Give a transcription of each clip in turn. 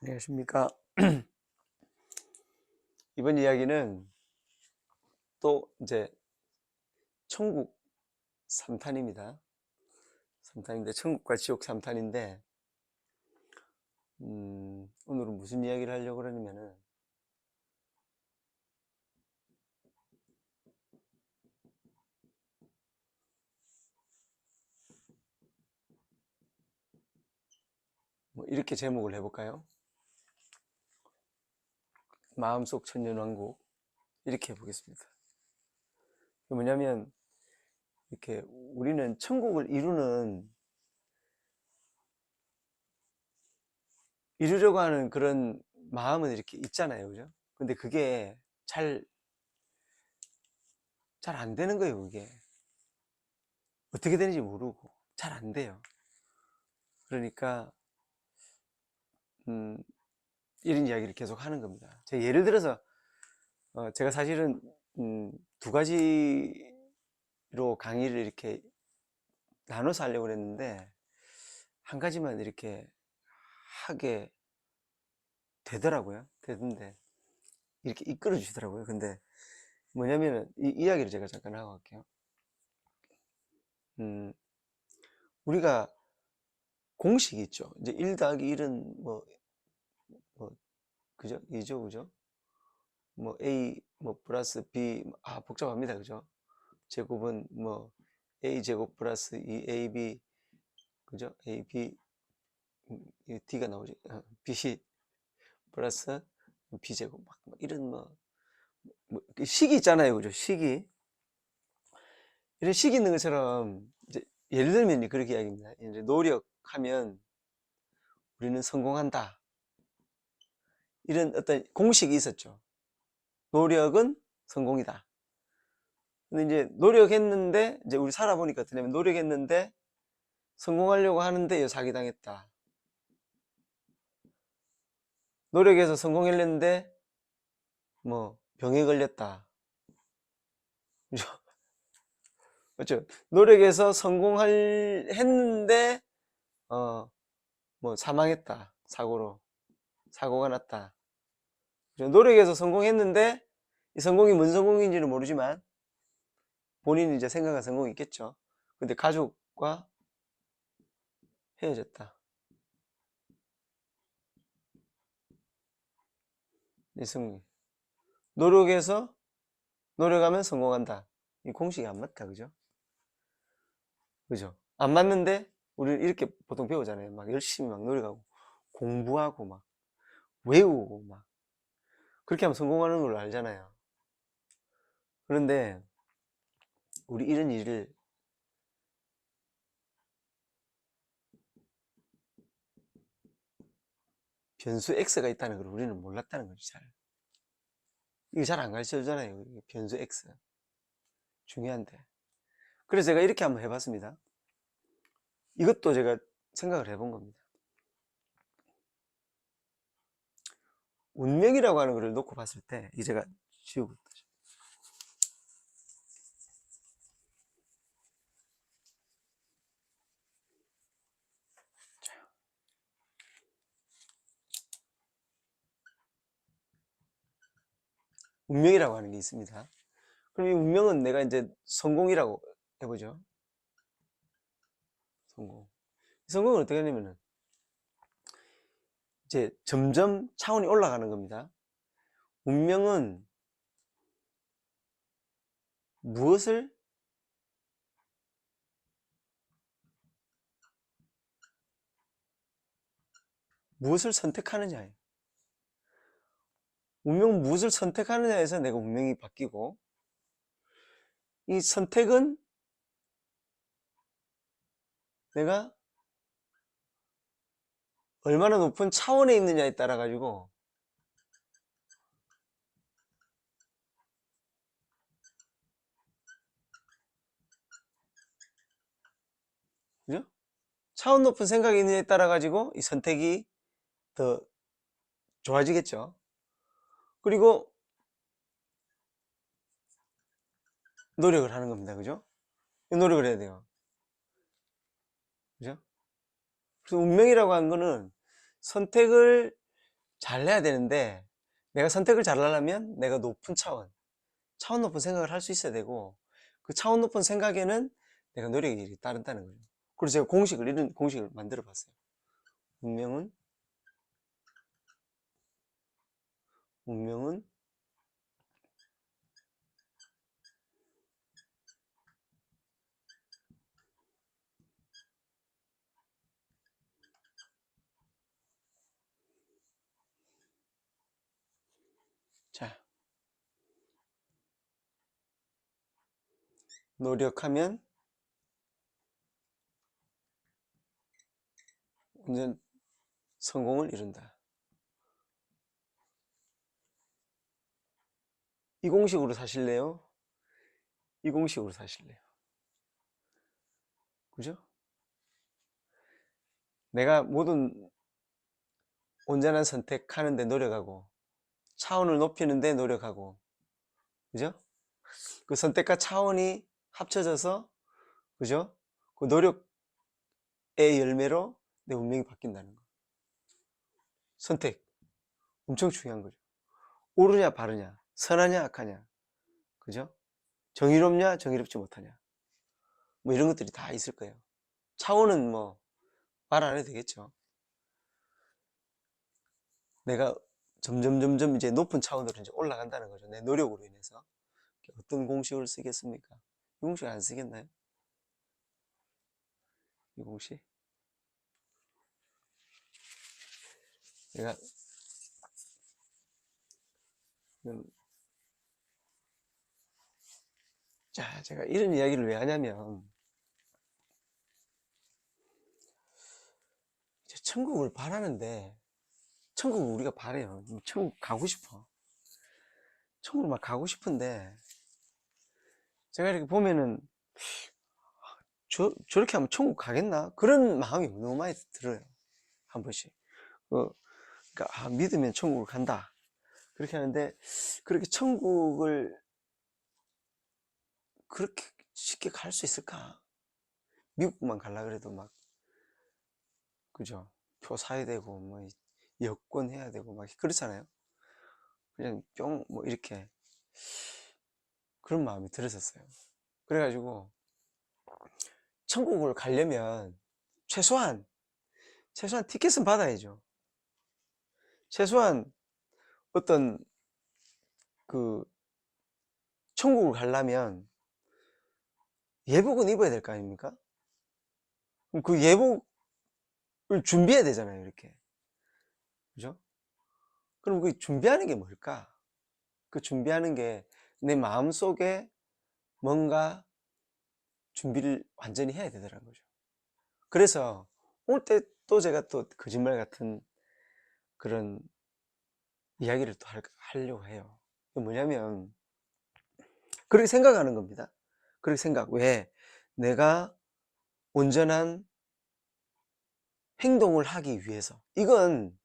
안녕하십니까. 이번 이야기는 또 이제 천국 3탄입니다. 3탄인데 천국과 지옥 3탄인데 오늘은 무슨 이야기를 하려고 그러냐면은 뭐 이렇게 제목을 해볼까요? 마음속 천년왕국 이렇게 해보겠습니다. 뭐냐면 이렇게 우리는 천국을 이루려고 하는 그런 마음은 이렇게 있잖아요, 그죠? 근데 그게 잘 안 되는 거예요. 그게 어떻게 되는지 모르고 잘 안 돼요. 그러니까 음, 이런 이야기를 계속 하는 겁니다. 제가 예를 들어서 제가 사실은 두 가지로 강의를 이렇게 나눠서 하려고 했는데 한 가지만 이렇게 하게 되더라고요. 되던데 이렇게 이끌어 주시더라고요. 근데 뭐냐면은 이 이야기를 제가 잠깐 하고 갈게요. 음, 우리가 공식이 있죠. 이제 1 더하기 1은 뭐 그죠? 2죠, 그죠? 뭐 A 뭐 플러스 B 복잡합니다, 그죠? 제곱은 뭐 A 제곱 플러스 2AB 그죠? AB D가 나오지. B 플러스 B제곱 막 이런 식이 있잖아요, 그죠? 식이 이런 식이 있는 것처럼 이제 예를 들면 그렇게 이야기입니다. 이제 노력하면 우리는 성공한다. 이런 어떤 공식이 있었죠. 노력은 성공이다. 근데 이제 노력했는데 이제 우리 살아보니까 어떠냐면 노력했는데 성공하려고 하는데 사기당했다. 노력해서 성공했는데 뭐 병에 걸렸다. 그죠? 그렇죠? 노력해서 했는데 뭐 사망했다. 사고가 났다. 그죠? 노력해서 성공했는데 이 성공이 뭔 성공인지는 모르지만 본인이 이제 생각한 성공이 있겠죠. 근데 가족과 헤어졌다. 이 성공. 노력하면 성공한다. 이 공식이 안 맞다. 그죠? 그죠? 안 맞는데 우리는 이렇게 보통 배우잖아요. 막 열심히 막 노력하고 공부하고 막 외우고 막 그렇게 하면 성공하는 걸로 알잖아요. 그런데 우리 이런 일을 변수 X가 있다는 걸 우리는 몰랐다는 거죠. 이거 잘 안 가르쳐 주잖아요. 변수 X 중요한데. 그래서 제가 이렇게 한번 해봤습니다. 이것도 제가 생각을 해본 겁니다. 운명이라고 하는 것을 놓고 봤을 때 이제 제가 지우고 있다. 운명이라고 하는 게 있습니다. 그럼 이 운명은 내가 이제 성공이라고 해보죠. 성공은 어떻게 하냐면은 이제 점점 차원이 올라가는 겁니다. 운명은 무엇을 선택하느냐예요. 운명은 무엇을 선택하느냐에서 내가 운명이 바뀌고, 이 선택은 내가 얼마나 높은 차원에 있느냐에 따라 가지고 그죠? 차원 높은 생각이 있느냐에 따라 가지고 이 선택이 더 좋아지겠죠. 그리고 노력을 하는 겁니다. 그죠? 노력을 해야 돼요. 그죠? 그래서 운명이라고 하는 거는 선택을 잘해야 되는데, 내가 선택을 잘하려면 내가 차원 높은 생각을 할 수 있어야 되고, 그 차원 높은 생각에는 내가 노력이 따른다는 거죠. 그래서 제가 이런 공식을 만들어 봤어요. 운명은 자, 노력하면 완전 성공을 이룬다. 이 공식으로 사실래요? 이 공식으로 사실래요? 그죠? 내가 모든 온전한 선택하는데 노력하고, 차원을 높이는데 노력하고, 그죠? 그 선택과 차원이 합쳐져서, 그죠? 그 노력의 열매로 내 운명이 바뀐다는 거. 선택. 엄청 중요한 거죠. 옳으냐, 바르냐, 선하냐, 악하냐, 그죠? 정의롭냐, 정의롭지 못하냐. 뭐 이런 것들이 다 있을 거예요. 차원은 뭐, 말 안 해도 되겠죠. 내가 점점 이제 높은 차원으로 이제 올라간다는 거죠. 내 노력으로 인해서. 어떤 공식을 쓰겠습니까? 이 공식 안 쓰겠나요? 이 공식? 내가, 자, 제가 이런 이야기를 왜 하냐면, 이제 천국을 바라는데, 천국을 우리가 바래요. 천국 가고 싶어. 천국을 막 가고 싶은데, 제가 이렇게 보면은, 저렇게 하면 천국 가겠나? 그런 마음이 너무 많이 들어요. 한 번씩. 그러니까, 믿으면 천국을 간다. 그렇게 하는데, 그렇게 천국을 그렇게 쉽게 갈 수 있을까? 미국만 갈라 그래도 막, 그죠? 표 사야 되고, 뭐, 여권 해야 되고, 막, 그렇잖아요? 그냥 뭐, 이렇게. 그런 마음이 들었었어요. 그래가지고, 천국을 가려면, 최소한, 티켓은 받아야죠. 최소한, 어떤, 그, 천국을 가려면, 예복은 입어야 될 거 아닙니까? 그럼 그 예복을 준비해야 되잖아요, 이렇게. 그죠? 그럼 그 준비하는 게 뭘까? 그 준비하는 게 내 마음 속에 뭔가 준비를 완전히 해야 되더라는 거죠. 그래서 오늘 때 또 제가 또 거짓말 같은 그런 이야기를 또 하려고 해요. 뭐냐면, 그렇게 생각하는 겁니다. 그렇게 생각. 왜? 내가 온전한 행동을 하기 위해서. 이건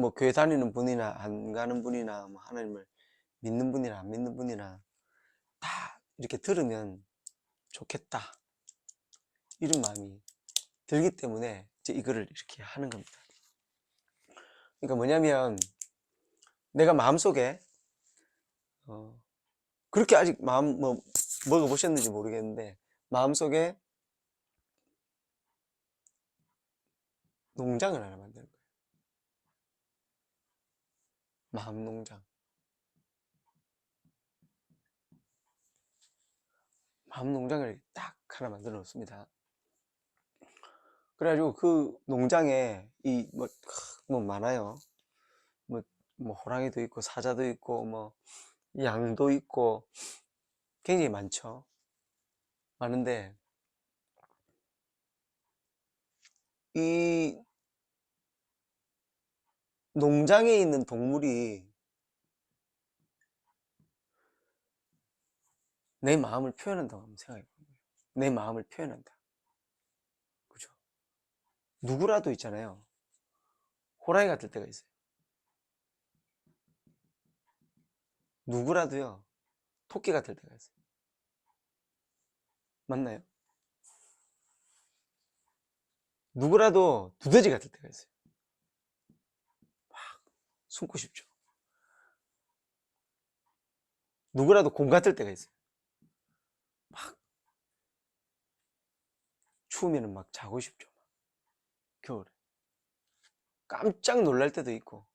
뭐 교회 다니는 분이나 안 가는 분이나 뭐 하나님을 믿는 분이나 안 믿는 분이나 다 이렇게 들으면 좋겠다. 이런 마음이 들기 때문에 이제 이거를 이렇게 하는 겁니다. 그러니까 뭐냐면, 내가 마음속에 그렇게 아직 마음 뭐 먹어보셨는지 모르겠는데, 마음속에 농장을 하나 만드는 거예요. 마음 농장. 마음 농장을 딱 하나 만들어 놓습니다. 그래가지고 그 농장에 뭐 많아요. 뭐 호랑이도 있고 사자도 있고 뭐 양도 있고 굉장히 많죠. 많은데, 이 농장에 있는 동물이 내 마음을 표현한다고 한번 생각해 보는 거예요. 내 마음을 표현한다. 그죠? 누구라도 있잖아요. 호랑이 같을 때가 있어요. 누구라도요. 토끼 같을 때가 있어요. 맞나요? 누구라도 두더지 같을 때가 있어요. 숨고 싶죠. 누구라도 곰 같을 때가 있어요. 막 추우면 막 자고 싶죠. 겨울에 깜짝 놀랄 때도 있고,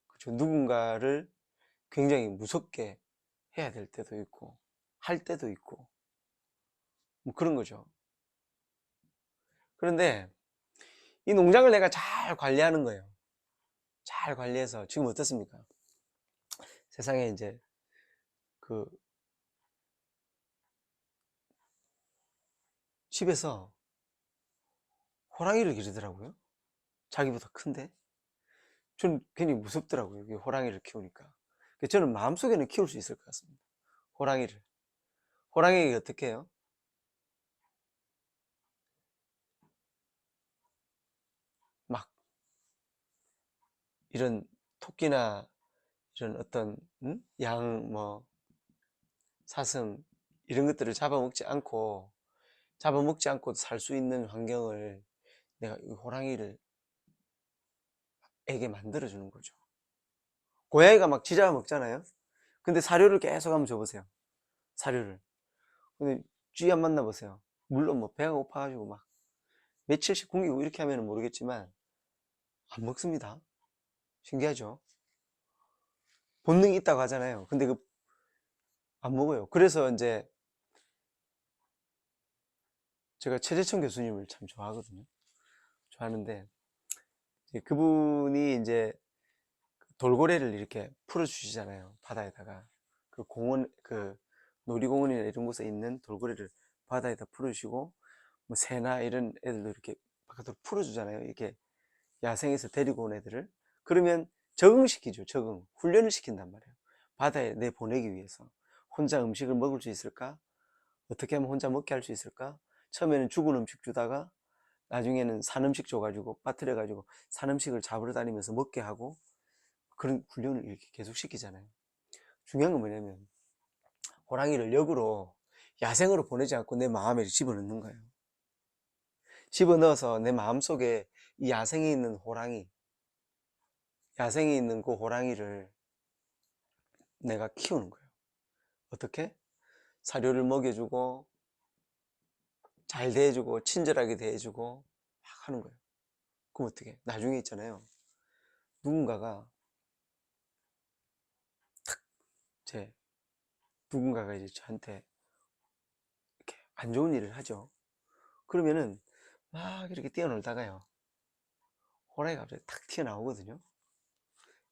그렇죠. 누군가를 굉장히 무섭게 해야 될 때도 있고, 할 때도 있고, 뭐 그런 거죠. 그런데 이 농장을 내가 잘 관리하는 거예요. 잘 관리해서 지금 어떻습니까? 세상에 이제 그 집에서 호랑이를 기르더라고요. 자기보다 큰데. 저는 굉장히 무섭더라고요. 이 호랑이를 키우니까. 저는 마음속에는 키울 수 있을 것 같습니다. 호랑이를. 호랑이가 어떻게 해요? 막 이런 토끼나 이런 어떤 양, 뭐 사슴 이런 것들을 잡아먹지 않고 살 수 있는 환경을 내가 이 호랑이를 에게 만들어 주는 거죠. 고양이가 막 쥐잡아 먹잖아요. 근데 사료를 계속 한번 줘보세요. 사료를. 근데 쥐 안 만나보세요. 물론 뭐 배가 고파가지고 막 며칠씩 굶기고 이렇게 하면 모르겠지만 안 먹습니다. 신기하죠? 본능이 있다고 하잖아요. 근데 그 안 먹어요. 그래서 이제 제가 최재천 교수님을 참 좋아하거든요. 좋아하는데 그분이 이제 돌고래를 이렇게 풀어주시잖아요. 바다에다가 그 공원, 그 놀이공원이나 이런 곳에 있는 돌고래를 바다에다 풀어주시고 뭐 새나 이런 애들도 이렇게 바깥으로 풀어주잖아요. 이렇게 야생에서 데리고 온 애들을. 그러면 적응시키죠. 적응. 훈련을 시킨단 말이에요. 바다에 내보내기 위해서. 혼자 음식을 먹을 수 있을까? 어떻게 하면 혼자 먹게 할 수 있을까? 처음에는 죽은 음식 주다가 나중에는 산 음식 줘가지고 빠뜨려가지고 산 음식을 잡으러 다니면서 먹게 하고 그런 훈련을 이렇게 계속 시키잖아요. 중요한 건 뭐냐면 호랑이를 역으로 야생으로 보내지 않고 내 마음에 집어넣는 거예요. 집어넣어서 내 마음속에 이 야생에 있는 호랑이, 야생에 있는 그 호랑이를 내가 키우는 거예요. 어떻게? 사료를 먹여주고 잘 대해주고 친절하게 대해주고 막 하는 거예요. 그럼 어떻게? 나중에 있잖아요. 누군가가 제 누군가가 이제 저한테 이렇게 안 좋은 일을 하죠. 그러면은 막 이렇게 뛰어놀다가요. 호랑이가 갑자기 탁 튀어나오거든요.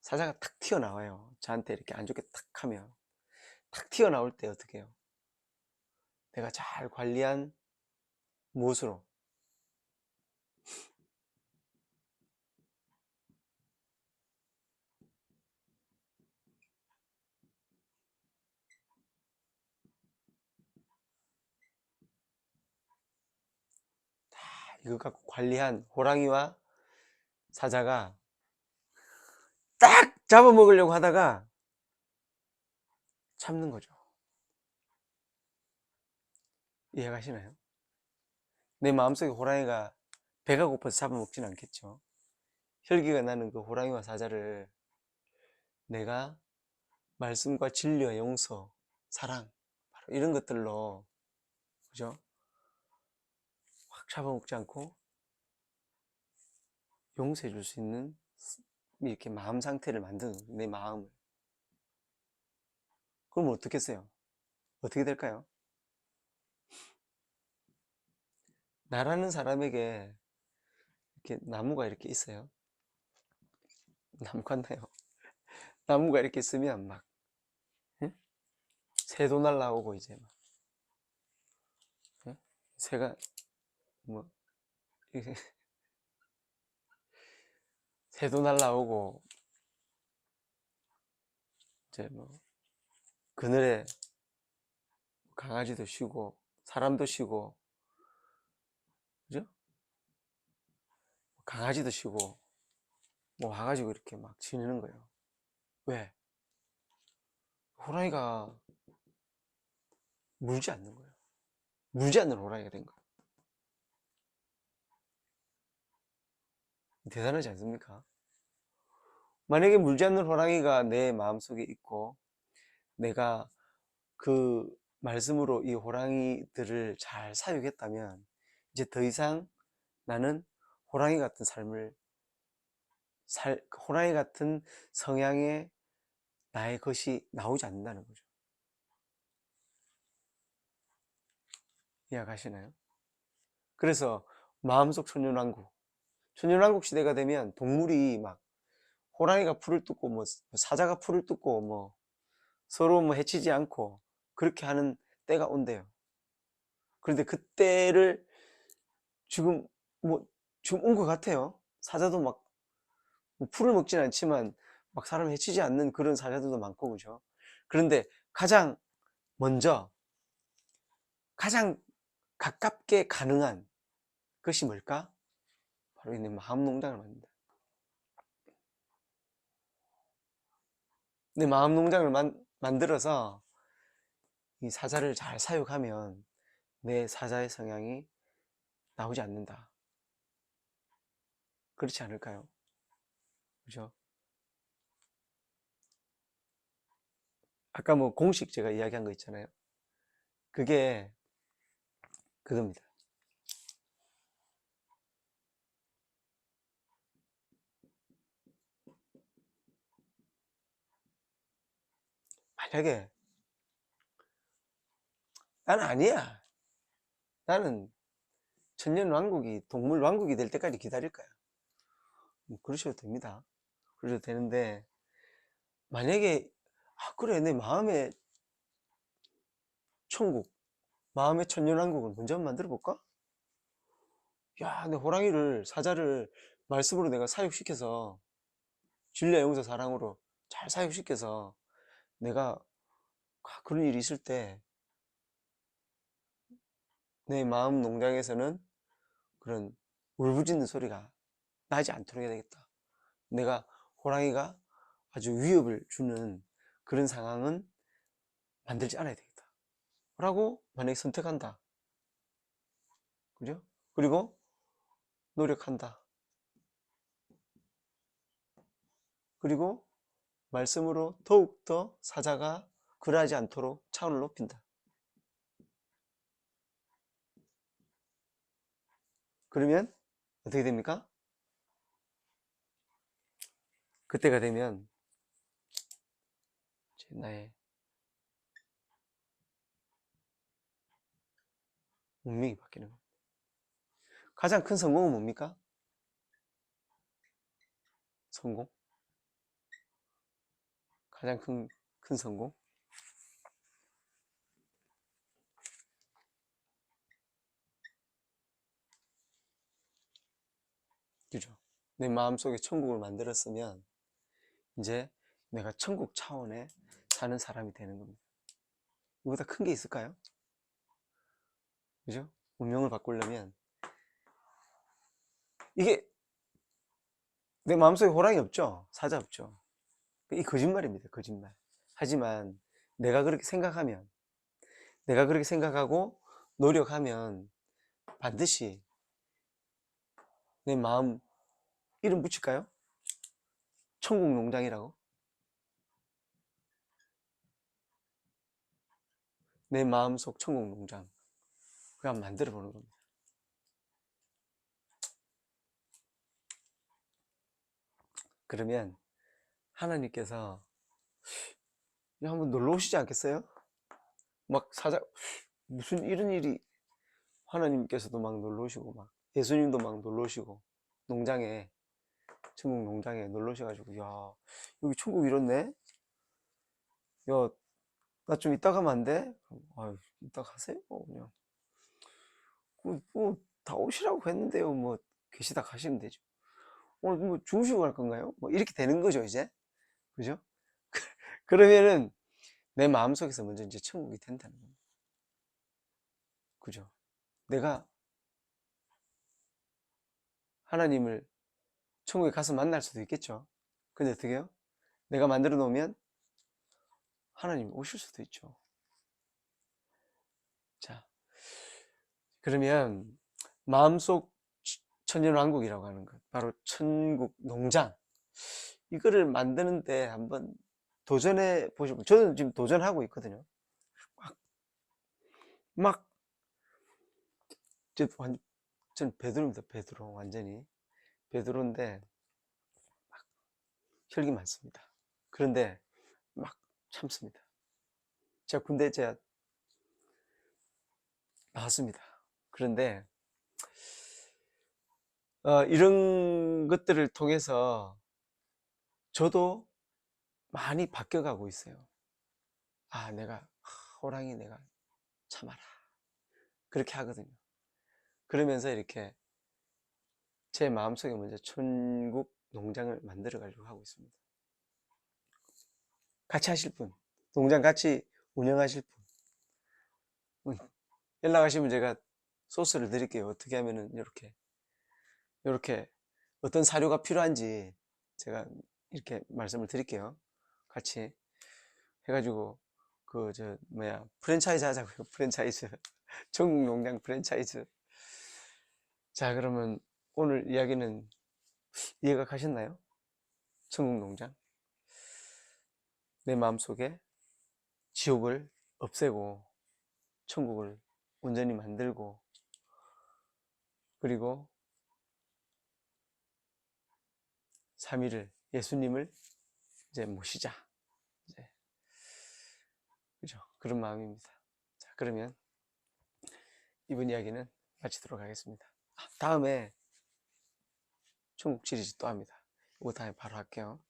사자가 탁 튀어나와요. 저한테 이렇게 안 좋게 탁 하면 탁 튀어나올 때 어떻게 해요? 내가 잘 관리한 무엇으로? 이거 갖고 관리한 호랑이와 사자가 딱 잡아먹으려고 하다가 참는 거죠. 이해가시나요? 내 마음속에 호랑이가 배가 고파서 잡아먹진 않겠죠. 혈기가 나는 그 호랑이와 사자를 내가 말씀과 진리와 용서, 사랑, 바로 이런 것들로, 그죠? 확 잡아먹지 않고 용서해 줄 수 있는 이렇게 마음 상태를 만드는 거예요. 내 마음을. 그럼 어떻게 했어요? 어떻게 될까요? 나라는 사람에게 이렇게 나무가 이렇게 있어요. 나무 같나요? 나무가 이렇게 있으면 막 응? 새도 날라오고 이제 막 응? 새가 뭐 이렇게 새도 날라오고 이제 뭐 그늘에 강아지도 쉬고 사람도 쉬고 그죠? 강아지도 쉬고 뭐 와가지고 이렇게 막 지내는 거예요. 왜? 호랑이가 물지 않는 거예요. 물지 않는 호랑이가 된 거예요. 대단하지 않습니까? 만약에 물지 않는 호랑이가 내 마음속에 있고 내가 그 말씀으로 이 호랑이들을 잘 사육했다면 이제 더 이상 나는 호랑이 같은 삶을 호랑이 같은 성향의 나의 것이 나오지 않는다는 거죠. 이해가시나요? 그래서 마음속 천년왕국, 천년왕국 시대가 되면 동물이 막 호랑이가 풀을 뜯고 뭐 사자가 풀을 뜯고 뭐 서로 뭐 해치지 않고 그렇게 하는 때가 온대요. 그런데 그때를 지금 뭐 지금 온 것 같아요. 사자도 막뭐 풀을 먹지는 않지만 막 사람 해치지 않는 그런 사자들도 많고 그죠. 그런데 가장 먼저 가장 가깝게 가능한 것이 뭘까? 바로 이 마음 농장을 만든다. 내 마음 농장을 만들어서 이 사자를 잘 사육하면 내 사자의 성향이 나오지 않는다. 그렇지 않을까요? 그죠? 아까 뭐 공식 제가 이야기한 거 있잖아요. 그게 그겁니다. 만약에 나는 아니야. 나는 천년 왕국이 동물 왕국이 될 때까지 기다릴 거야. 뭐 그러셔도 됩니다. 그러셔도 되는데 만약에 그래 내 마음의 천국, 마음의 천년 왕국을 먼저 한번 만들어 볼까? 야, 내 호랑이를 사자를 말씀으로 내가 사육시켜서 진리와 용서 사랑으로 잘 사육시켜서 내가 그런 일이 있을 때 내 마음 농장에서는 그런 울부짖는 소리가 나지 않도록 해야 되겠다. 내가 호랑이가 아주 위협을 주는 그런 상황은 만들지 않아야 되겠다. 라고 만약에 선택한다. 그죠? 그리고 노력한다. 그리고 말씀으로 더욱더 사자가 그러하지 않도록 차원을 높인다. 그러면 어떻게 됩니까? 그때가 되면 나의 운명이 바뀌는 겁니다. 가장 큰 성공은 뭡니까? 성공? 가장 큰 성공? 그죠? 내 마음속에 천국을 만들었으면 이제 내가 천국 차원에 사는 사람이 되는 겁니다. 이보다 큰 게 있을까요? 그죠? 운명을 바꾸려면 이게 내 마음속에 호랑이 없죠? 사자 없죠? 이 거짓말입니다. 거짓말. 하지만 내가 그렇게 생각하면 내가 그렇게 생각하고 노력하면 반드시 내 마음 이름 붙일까요? 천국 농장이라고? 내 마음속 천국 농장 그냥 만들어 보는 겁니다. 그러면 하나님께서 한번 놀러 오시지 않겠어요? 막 무슨 이런 일이 하나님께서도 막 놀러 오시고 막 예수님도 막 놀러 오시고 농장에 천국 농장에 놀러 오셔가지고 야 여기 천국 이렇네? 야 나 좀 이따 가면 안 돼? 아유 이따 가세요 그냥 다 오시라고 했는데요 뭐 계시다 가시면 되죠. 오늘 뭐 주무시고 갈 건가요? 뭐 이렇게 되는 거죠 이제 그죠? 그러면은 내 마음속에서 먼저 이제 천국이 된다는 겁니다. 그죠? 내가 하나님을 천국에 가서 만날 수도 있겠죠. 근데 어떻게 해요? 내가 만들어 놓으면 하나님 오실 수도 있죠. 자, 그러면 마음속 천년왕국이라고 하는 것, 바로 천국 농장. 이거를 만드는데 한번 도전해 보시고, 저는 지금 도전하고 있거든요. 막, 전 베드로입니다. 베드로. 완전히 베드로인데 혈기 많습니다. 그런데 막 참습니다. 제가 나왔습니다. 그런데 이런 것들을 통해서 저도 많이 바뀌어가고 있어요. 아, 호랑이 내가 참아라. 그렇게 하거든요. 그러면서 이렇게 제 마음속에 먼저 천국 농장을 만들어 가려고 하고 있습니다. 같이 하실 분, 농장 같이 운영하실 분, 연락하시면 제가 소스를 드릴게요. 어떻게 하면은 이렇게 어떤 사료가 필요한지 제가 이렇게 말씀을 드릴게요. 같이 해가지고 프랜차이즈 하자고요. 프랜차이즈. 전국 농장 프랜차이즈. 자, 그러면 오늘 이야기는 이해가 가셨나요? 전국 농장. 내 마음속에 지옥을 없애고 천국을 온전히 만들고, 그리고 3위를 예수님을 이제 모시자. 이제 그죠? 그런 마음입니다. 자, 그러면 이번 이야기는 마치도록 하겠습니다. 다음에 천국 시리즈 또 합니다. 이거 다음에 바로 할게요.